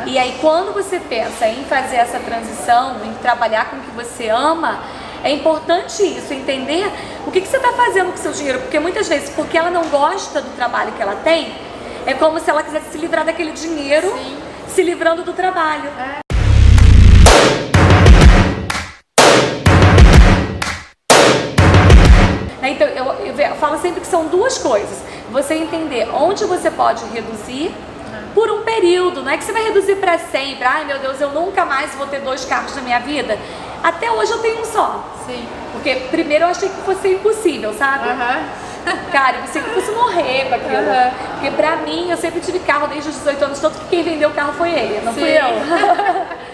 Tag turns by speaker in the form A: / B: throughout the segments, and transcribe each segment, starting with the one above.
A: E aí quando você pensa em fazer essa transição, em trabalhar com o que você ama, é importante isso, entender o que você está fazendo com o seu dinheiro, porque muitas vezes, porque ela não gosta do trabalho que ela tem, é como se ela quisesse se livrar daquele dinheiro, sim, se livrando do trabalho. Então eu falo sempre que são duas coisas: você entender onde você pode reduzir por um período, não é que você vai reduzir para sempre. Ai meu Deus, eu nunca mais vou ter 2 carros na minha vida. Até hoje eu tenho um só. Sim. Porque primeiro eu achei que fosse impossível, sabe? Cara, eu pensei que fosse morrer com aquilo. Porque pra mim, eu sempre tive carro desde os 18 anos, tanto que quem vendeu o carro foi ele, não fui eu.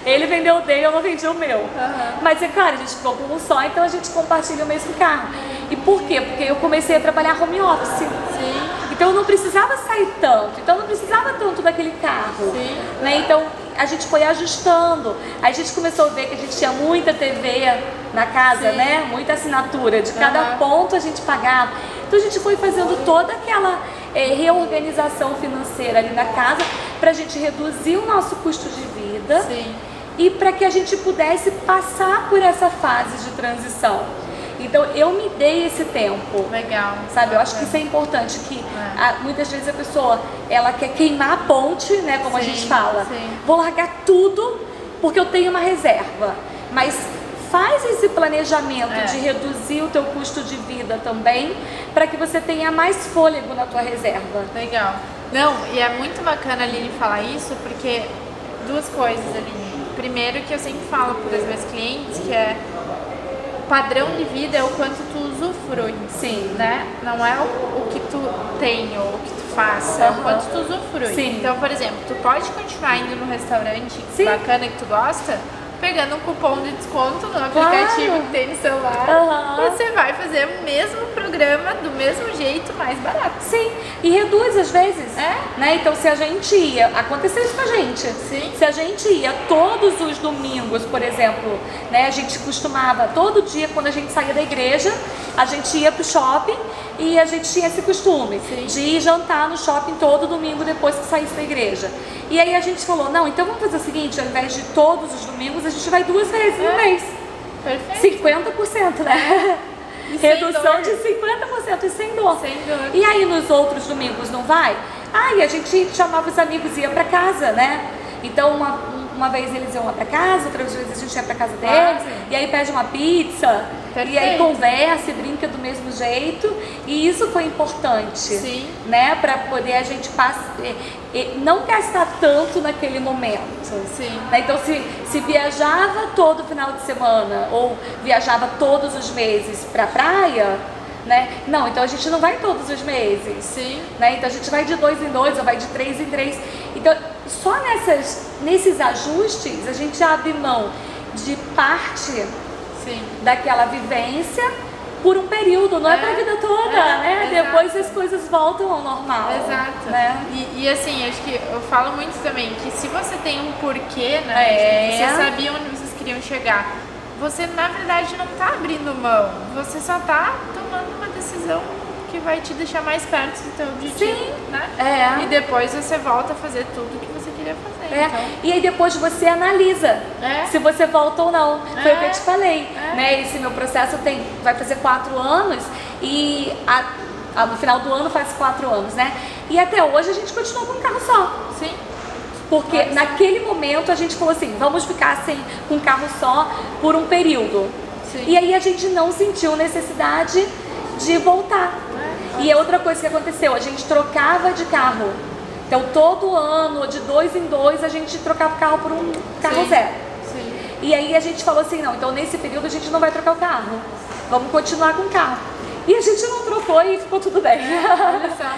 A: Ele vendeu o dele, eu não vendi o meu. Mas é claro, a gente ficou com um só, então a gente compartilha o mesmo carro. E por quê? Porque eu comecei a trabalhar home office. Sim. Então eu não precisava sair tanto, então eu não precisava tanto daquele carro. Sim. Né? Então a gente foi ajustando. Aí a gente começou a ver que a gente tinha muita TV na casa, sim, né? Muita assinatura, de cada ponto a gente pagava. Então a gente foi fazendo toda aquela reorganização financeira ali na casa para a gente reduzir o nosso custo de vida. Sim. E para que a gente pudesse passar por essa fase de transição. Então eu me dei esse tempo. Legal. Sabe, eu acho que isso é importante, que muitas vezes a pessoa, ela quer queimar a ponte, né, como, sim, a gente fala. Sim. Vou largar tudo porque eu tenho uma reserva. Mas faz esse planejamento de reduzir o teu custo de vida também, para que você tenha mais fôlego na tua reserva.
B: Legal. Não, e é muito bacana a Aline falar isso, porque duas coisas, Aline. Primeiro, que eu sempre falo para os meus clientes, que é o padrão de vida é o quanto tu usufrui. Sim. Né? Não é o que tu tem ou o que tu faz, é o quanto tu usufrui. Sim. Então, por exemplo, tu pode continuar indo num restaurante, sim, bacana que tu gosta, pegando um cupom de desconto no aplicativo que tem no celular, você vai fazer o mesmo programa do mesmo jeito, mais barato.
A: Sim, e reduz às vezes. Né? Então se a gente ia, aconteceu isso com a gente. Sim. Se a gente ia todos os domingos, por exemplo, né, a gente costumava, todo dia quando a gente saía da igreja, a gente ia pro shopping e a gente tinha esse costume, sim, de ir jantar no shopping todo domingo depois que saísse da igreja. E aí a gente falou, não, então vamos fazer o seguinte, ao invés de todos os domingos, a gente vai 2 vezes no mês. Perfeito. 50%, né? Redução de 50% e sem dor. Sem dor. E aí nos outros domingos não vai? Aí a gente chamava os amigos e ia pra casa, né? Então uma vez eles iam lá pra casa, outras vezes a gente ia pra casa deles, e aí pede uma pizza, perfeito, e aí conversa e brinca do mesmo jeito, e isso foi importante, sim, né, pra poder a gente não gastar tanto naquele momento. Sim. Né? Então se viajava todo final de semana, ou viajava todos os meses pra praia, né? Não, então a gente não vai todos os meses. Sim. Né? Então a gente vai de 2 em 2 ou vai de 3 em 3. Então só nesses ajustes a gente abre mão de parte, sim, daquela vivência por um período, não é pra vida toda, né? Exato. Depois as coisas voltam ao normal.
B: Exato.
A: Né?
B: E assim, acho que eu falo muito também que se você tem um porquê, né? Você sabia onde vocês queriam chegar. Você, na verdade, não tá abrindo mão, você só tá tomando uma decisão que vai te deixar mais perto do teu objetivo, sim, né? E depois você volta a fazer tudo que você queria fazer. Então.
A: E aí depois você analisa se você volta ou não. Foi o que eu te falei, né? Esse meu processo vai fazer 4 anos e no final do ano faz 4 anos, né? E até hoje a gente continua com um carro só. Sim. Porque naquele momento a gente falou assim, vamos ficar assim com um carro só por um período. Sim. E aí a gente não sentiu necessidade de voltar. E outra coisa que aconteceu, a gente trocava de carro. Então todo ano, de 2 em 2, a gente trocava o carro por um carro, sim, zero. Sim. E aí a gente falou assim, não, então nesse período a gente não vai trocar o carro. Vamos continuar com o carro. E a gente não trocou e ficou tudo bem. Olha só.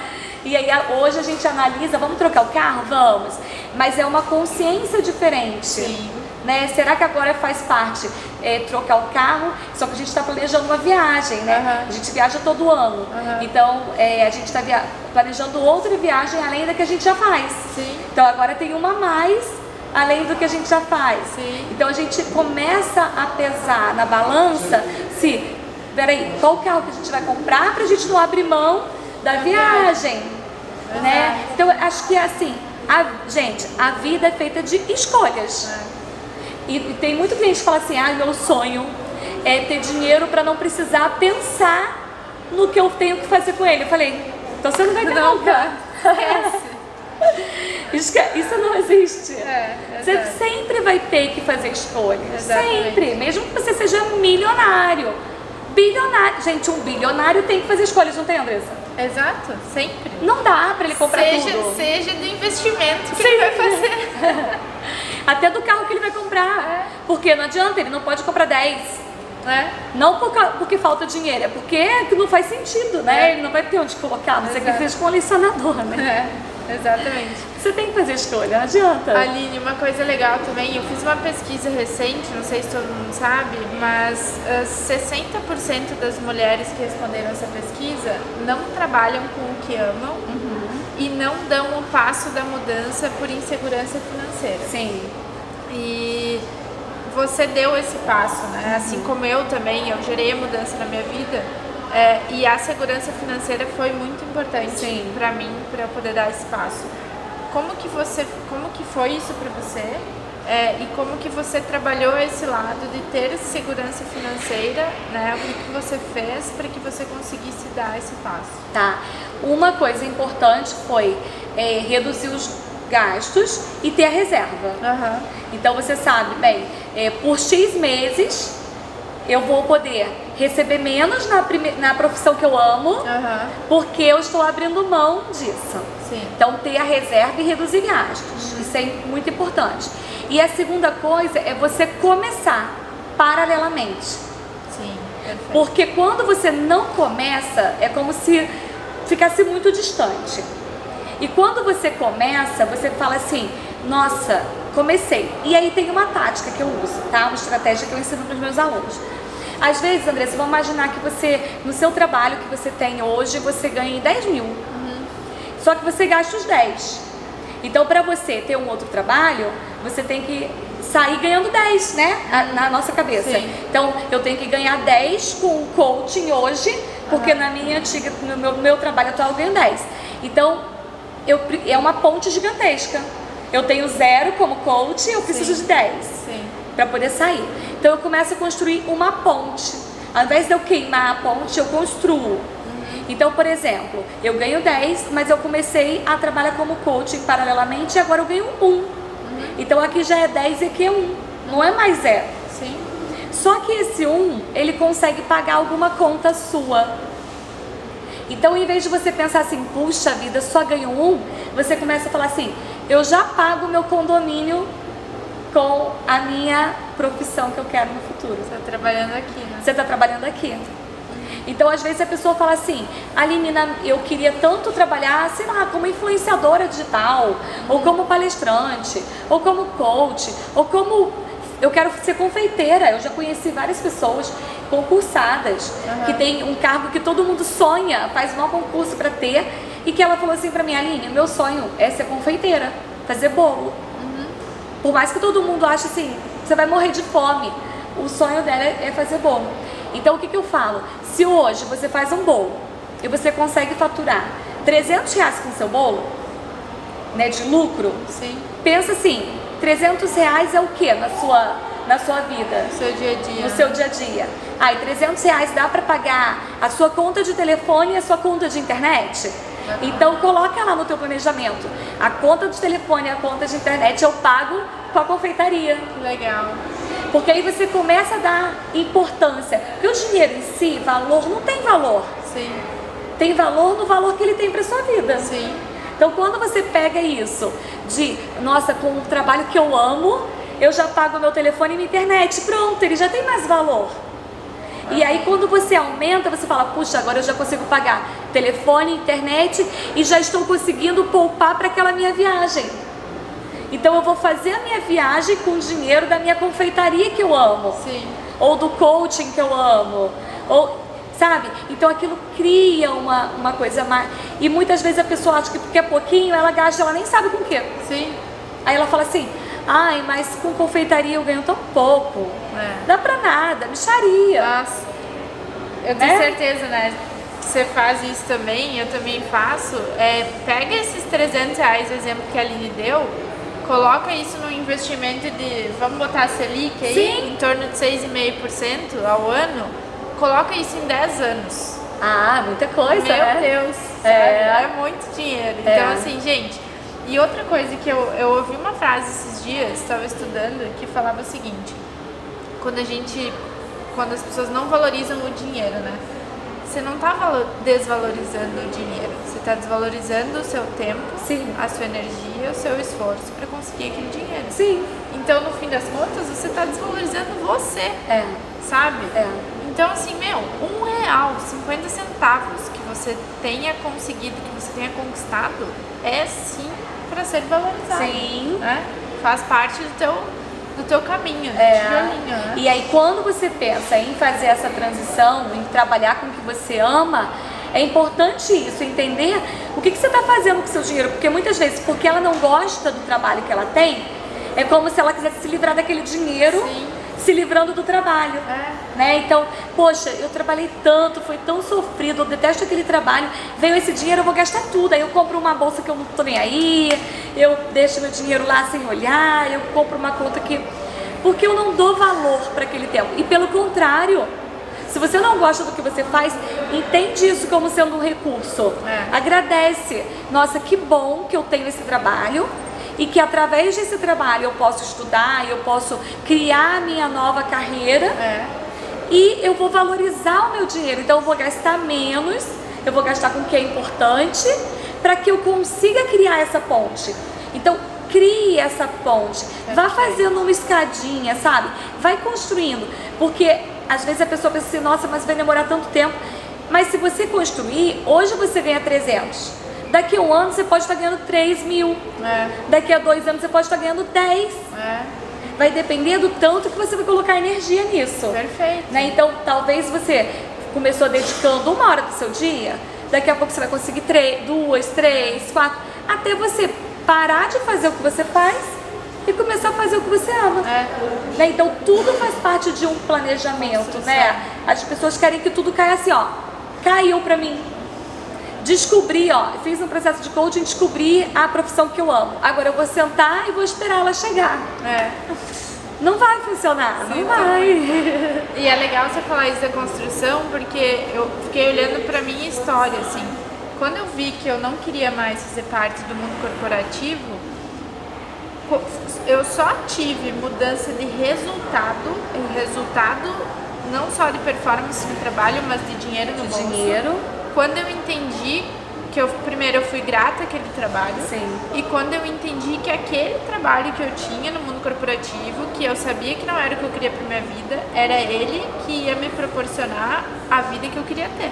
A: E aí hoje a gente analisa, vamos trocar o carro? Vamos. Mas é uma consciência diferente. Sim. Né? Será que agora faz parte trocar o carro? Só que a gente está planejando uma viagem, né? A gente viaja todo ano. Então a gente está planejando outra viagem além da que a gente já faz. Sim. Então agora tem uma a mais além do que a gente já faz. Sim. Então a gente começa a pesar na balança peraí, qual carro que a gente vai comprar para a gente não abrir mão da viagem, né? Então acho que assim, Gente, a vida é feita de escolhas. E tem muito cliente que fala assim, meu sonho é ter dinheiro para não precisar pensar no que eu tenho que fazer com ele. Eu falei, então você não vai ter nunca. Isso não existe. Você sempre vai ter que fazer escolhas. Sempre. Mesmo que você seja milionário. Bilionário. Gente, um bilionário tem que fazer escolhas, não tem, Andressa?
B: Exato, sempre.
A: Não dá pra ele comprar tudo.
B: Seja do investimento que ele vai fazer.
A: Até do carro que ele vai comprar. Porque não adianta, ele não pode comprar 10. Não porque falta dinheiro, é porque não faz sentido, né? Ele não vai ter onde colocar, mas é que ele seja colecionador, né?
B: Exatamente.
A: Você tem que fazer escolha, não adianta.
B: Aline, uma coisa legal também, eu fiz uma pesquisa recente, não sei se todo mundo sabe, mas 60% das mulheres que responderam essa pesquisa não trabalham com o que amam e não dão o passo da mudança por insegurança financeira.
A: Sim.
B: E você deu esse passo, né? Assim como eu também, eu gerei a mudança na minha vida. E a segurança financeira foi muito importante para mim, para eu poder dar esse passo. Como que foi isso para você? E como que você trabalhou esse lado de ter segurança financeira, né? O que você fez para que você conseguisse dar esse passo?
A: Tá. Uma coisa importante foi reduzir os gastos e ter a reserva. Então você sabe, bem, por X meses eu vou poder receber menos na profissão que eu amo, porque eu estou abrindo mão disso. Então, ter a reserva e reduzir gastos. Isso é muito importante. E a segunda coisa é você começar paralelamente.
B: Perfeito.
A: Porque quando você não começa, é como se ficasse muito distante. E quando você começa, você fala assim, nossa, comecei. E aí tem uma tática que eu uso, tá? Uma estratégia que eu ensino para os meus alunos. Às vezes, Andressa, vamos imaginar que você, no seu trabalho que você tem hoje, você ganha 10 mil. Só que você gasta os 10. Então, para você ter um outro trabalho, você tem que sair ganhando 10, né? Na nossa cabeça. Então, eu tenho que ganhar 10 com o coaching hoje, porque no meu trabalho atual eu ganho 10. Então, é uma ponte gigantesca. Eu tenho 0 como coach, eu preciso de 10 para poder sair. Então eu começo a construir uma ponte. Ao invés de eu queimar a ponte, eu construo. Então, por exemplo, eu ganho 10, mas eu comecei a trabalhar como coaching paralelamente e agora eu ganho 1. Então aqui já é 10 e aqui é 1. Não é mais 0. Só que esse 1, ele consegue pagar alguma conta sua. Então, em vez de você pensar assim, puxa vida, só ganho 1, você começa a falar assim, eu já pago o meu condomínio com a minha profissão que eu quero no futuro.
B: Você está trabalhando aqui, né?
A: Você está trabalhando aqui. Então, às vezes a pessoa fala assim, Aline, eu queria tanto trabalhar, sei lá, como influenciadora digital, ou como palestrante, ou como coach, ou como... Eu quero ser confeiteira. Eu já conheci várias pessoas concursadas, que tem um cargo que todo mundo sonha, faz um concurso para ter, e que ela falou assim para mim, Aline, meu sonho é ser confeiteira, fazer bolo. Por mais que todo mundo ache assim, você vai morrer de fome, o sonho dela é fazer bolo. Então o que eu falo? Se hoje você faz um bolo e você consegue faturar R$300 com seu bolo, né, de lucro, pensa assim, R$300 é o que na sua vida?
B: No seu dia a dia.
A: No seu dia a dia. Aí R$300 dá para pagar a sua conta de telefone e a sua conta de internet? Então coloca lá no teu planejamento. A conta de telefone e a conta de internet eu pago com a confeitaria.
B: Legal.
A: Porque aí você começa a dar importância. Porque o dinheiro em si, valor, não tem valor. Tem valor no valor que ele tem para sua vida. Então quando você pega isso de, nossa, com um trabalho que eu amo, eu já pago meu telefone e minha internet, pronto, ele já tem mais valor. E aí quando você aumenta, você fala, puxa, agora eu já consigo pagar telefone, internet e já estou conseguindo poupar para aquela minha viagem. Então eu vou fazer a minha viagem com o dinheiro da minha confeitaria que eu amo. Ou do coaching que eu amo. Ou, sabe? Então aquilo cria uma coisa mais... E muitas vezes a pessoa acha que porque é pouquinho, ela gasta, ela nem sabe com o quê. Aí ela fala assim, ai, mas com confeitaria eu ganho tão pouco. Dá pra nada, mixaria.
B: Nossa, eu tenho certeza, né? você faz isso também, eu também faço, pega esses R$300, o exemplo que a Aline deu, coloca isso no investimento de, vamos botar a Selic aí,
A: Sim.
B: em torno de 6,5% ao ano, coloca isso em 10 anos.
A: Ah, muita coisa,
B: Meu
A: né?
B: Deus, é muito dinheiro. Então, assim, gente, e outra coisa que eu ouvi uma frase esses dias, estava estudando, que falava o seguinte, quando as pessoas não valorizam o dinheiro, né? Você não está desvalorizando o dinheiro, você está desvalorizando o seu tempo,
A: Sim.
B: a sua energia, o seu esforço para conseguir aquele dinheiro.
A: Sim.
B: Então, no fim das contas, você está desvalorizando você, sabe? Então, assim, R$1, 50 centavos que você tenha conseguido, que você tenha conquistado, é sim para ser valorizado.
A: Sim.
B: Né? Faz parte do teu caminho, tijolinho, né?
A: E aí, quando você pensa em fazer essa transição, em trabalhar com o que você ama, é importante isso, entender o que você está fazendo com o seu dinheiro. Porque muitas vezes, porque ela não gosta do trabalho que ela tem, é como se ela quisesse se livrar daquele dinheiro, se livrando do trabalho. Né? Então, poxa, eu trabalhei tanto, foi tão sofrido, eu detesto aquele trabalho, veio esse dinheiro, eu vou gastar tudo. Aí eu compro uma bolsa que eu não tô nem aí, eu deixo meu dinheiro lá sem olhar, eu compro uma conta que... Porque eu não dou valor para aquele tempo. E pelo contrário, se você não gosta do que você faz, entende isso como sendo um recurso. Agradece. Nossa, que bom que eu tenho esse trabalho e que através desse trabalho eu posso estudar, eu posso criar a minha nova carreira. E eu vou valorizar o meu dinheiro, então eu vou gastar menos, eu vou gastar com o que é importante, para que eu consiga criar essa ponte. Então, crie essa ponte, vá fazendo uma escadinha, sabe? Vai construindo, porque às vezes a pessoa pensa assim, nossa, mas vai demorar tanto tempo. Mas se você construir, hoje você ganha 300, daqui a um ano você pode estar ganhando 3.000, daqui a 2 anos você pode estar ganhando 10. Vai depender do tanto que você vai colocar energia nisso.
B: Perfeito.
A: Né? Então, talvez você começou dedicando 1 hora do seu dia, daqui a pouco você vai conseguir 2, 3, 4, até você parar de fazer o que você faz e começar a fazer o que você ama. Né? Então, tudo faz parte de um planejamento, né? As pessoas querem que tudo caia assim, ó. Caiu pra mim. Descobri, fiz um processo de coaching, descobri a profissão que eu amo. Agora eu vou sentar e vou esperar ela chegar. Não vai funcionar, não vai.
B: E é legal você falar isso da construção, porque eu fiquei olhando pra minha história, assim. Quando eu vi que eu não queria mais fazer parte do mundo corporativo, eu só tive mudança de resultado não só de performance no trabalho, mas de dinheiro no bolso. Quando eu entendi que primeiro eu fui grata àquele trabalho. E quando eu entendi que aquele trabalho que eu tinha no mundo corporativo, que eu sabia que não era o que eu queria para minha vida, era ele que ia me proporcionar a vida que eu queria ter.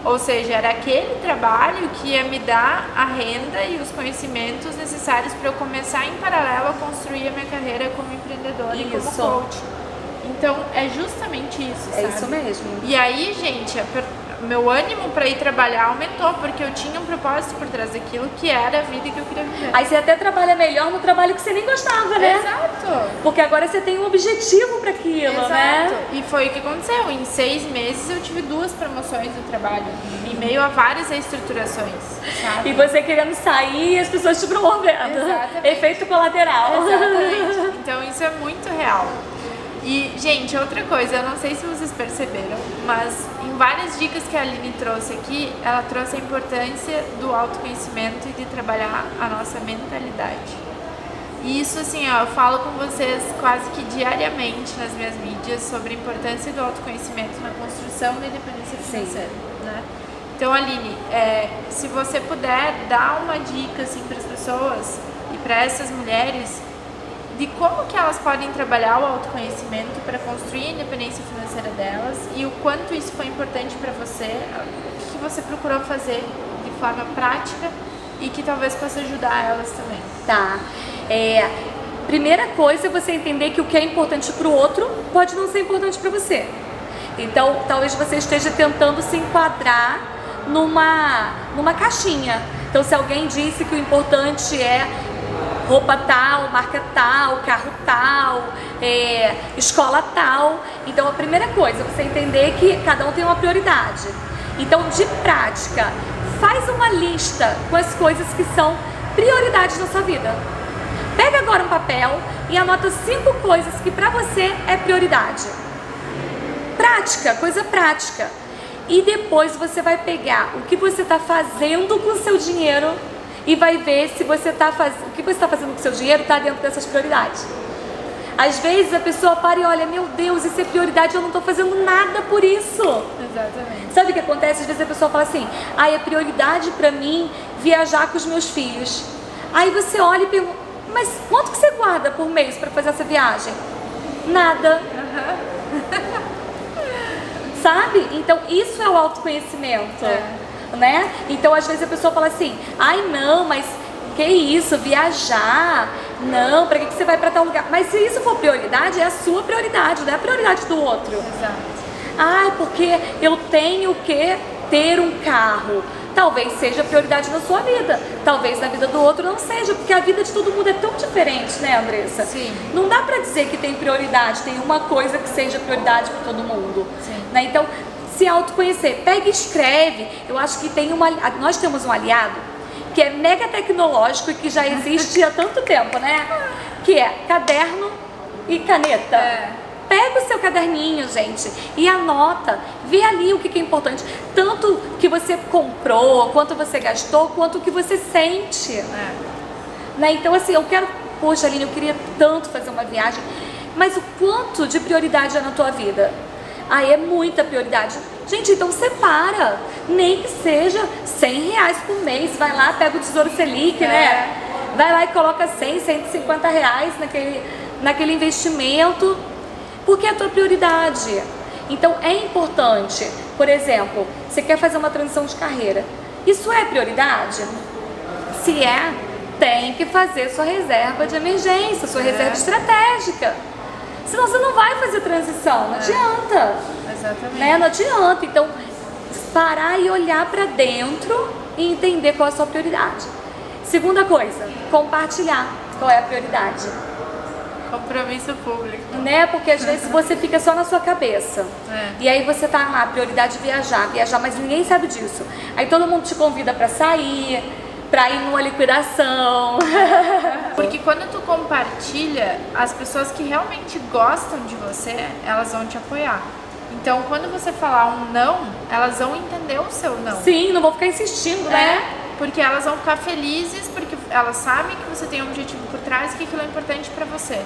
B: Ou seja, era aquele trabalho que ia me dar a renda e os conhecimentos necessários para eu começar em paralelo a construir a minha carreira como empreendedora e como coach. Então, é justamente isso, sabe?
A: É isso mesmo.
B: E aí, gente, meu ânimo para ir trabalhar aumentou, porque eu tinha um propósito por trás daquilo, que era a vida que eu queria viver.
A: Aí você até trabalha melhor no trabalho que você nem gostava, né?
B: Exato.
A: Porque agora você tem um objetivo para aquilo, né?
B: E foi o que aconteceu. Em 6 meses eu tive 2 promoções no trabalho, em meio a várias reestruturações, sabe?
A: E você querendo sair e as pessoas te promovendo.
B: Exatamente.
A: Efeito colateral.
B: Exatamente. Então isso é muito real. E, gente, outra coisa, eu não sei se vocês perceberam, mas em várias dicas que a Aline trouxe aqui, ela trouxe a importância do autoconhecimento e de trabalhar a nossa mentalidade. E isso, assim, eu falo com vocês quase que diariamente nas minhas mídias sobre a importância do autoconhecimento na construção da independência financeira, né? Então, Aline, se você puder dar uma dica, assim, para as pessoas e para essas mulheres, de como que elas podem trabalhar o autoconhecimento para construir a independência financeira delas e o quanto isso foi importante para você, o que você procurou fazer de forma prática e que talvez possa ajudar elas também.
A: Tá. Primeira coisa é você entender que o que é importante para o outro pode não ser importante para você. Então, talvez você esteja tentando se enquadrar numa caixinha. Então, se alguém disse que o importante é roupa tal, marca tal, carro tal, escola tal. Então a primeira coisa é você entender que cada um tem uma prioridade. Então, de prática, faz uma lista com as coisas que são prioridades na sua vida. Pega agora um papel e anota 5 coisas que pra você é prioridade. Prática, coisa prática. E depois você vai pegar o que você está fazendo com o seu dinheiro e vai ver se você o que você está fazendo com o seu dinheiro está dentro dessas prioridades. Às vezes a pessoa para e olha, meu Deus, isso é prioridade, eu não estou fazendo nada por isso.
B: Exatamente.
A: Sabe o que acontece? Às vezes a pessoa fala assim, é prioridade para mim viajar com os meus filhos. Aí você olha e pergunta, mas quanto que você guarda por mês para fazer essa viagem? Nada. Sabe? Então isso é o autoconhecimento, né? Então às vezes a pessoa fala assim, não, mas que isso, viajar, não, pra que você vai pra tal lugar? Mas se isso for prioridade, é a sua prioridade, não é a prioridade do outro.
B: Exato.
A: Porque eu tenho que ter um carro. Talvez seja prioridade na sua vida, talvez na vida do outro não seja, porque a vida de todo mundo é tão diferente, né, Andressa?
B: Sim.
A: Não dá pra dizer que tem prioridade, tem uma coisa que seja prioridade para todo mundo.
B: Sim.
A: Né? Então, se autoconhecer, pega e escreve. Eu acho que nós temos um aliado que é mega tecnológico e que já existe há tanto tempo, né? Que é caderno e caneta. Pega o seu caderninho, gente, e anota, vê ali o que é importante, tanto que você comprou, quanto você gastou, quanto o que você sente. Né? Então assim, poxa Aline, eu queria tanto fazer uma viagem, mas o quanto de prioridade é na tua vida? É muita prioridade. Gente, então separa, nem que seja R$100 por mês, vai lá, pega o Tesouro Selic, né? Vai lá e coloca 100, R$150 naquele investimento, porque é a tua prioridade. Então é importante, por exemplo, você quer fazer uma transição de carreira, isso é prioridade? Se tem que fazer sua reserva de emergência, sua reserva estratégica. Senão você não vai fazer transição, não adianta.
B: Exatamente.
A: Né? Não adianta. Então, parar e olhar pra dentro e entender qual é a sua prioridade. Segunda coisa, compartilhar qual é a prioridade.
B: Compromisso público.
A: Né? Porque às vezes você fica só na sua cabeça. E aí você tá lá, prioridade viajar, mas ninguém sabe disso. Aí todo mundo te convida pra sair, pra ir numa liquidação.
B: Porque quando tu compartilha, as pessoas que realmente gostam de você, elas vão te apoiar. Então, quando você falar um não, elas vão entender o seu não.
A: Sim, não vou ficar insistindo, né?
B: Porque elas vão ficar felizes, porque elas sabem que você tem um objetivo por trás e que aquilo é importante pra você.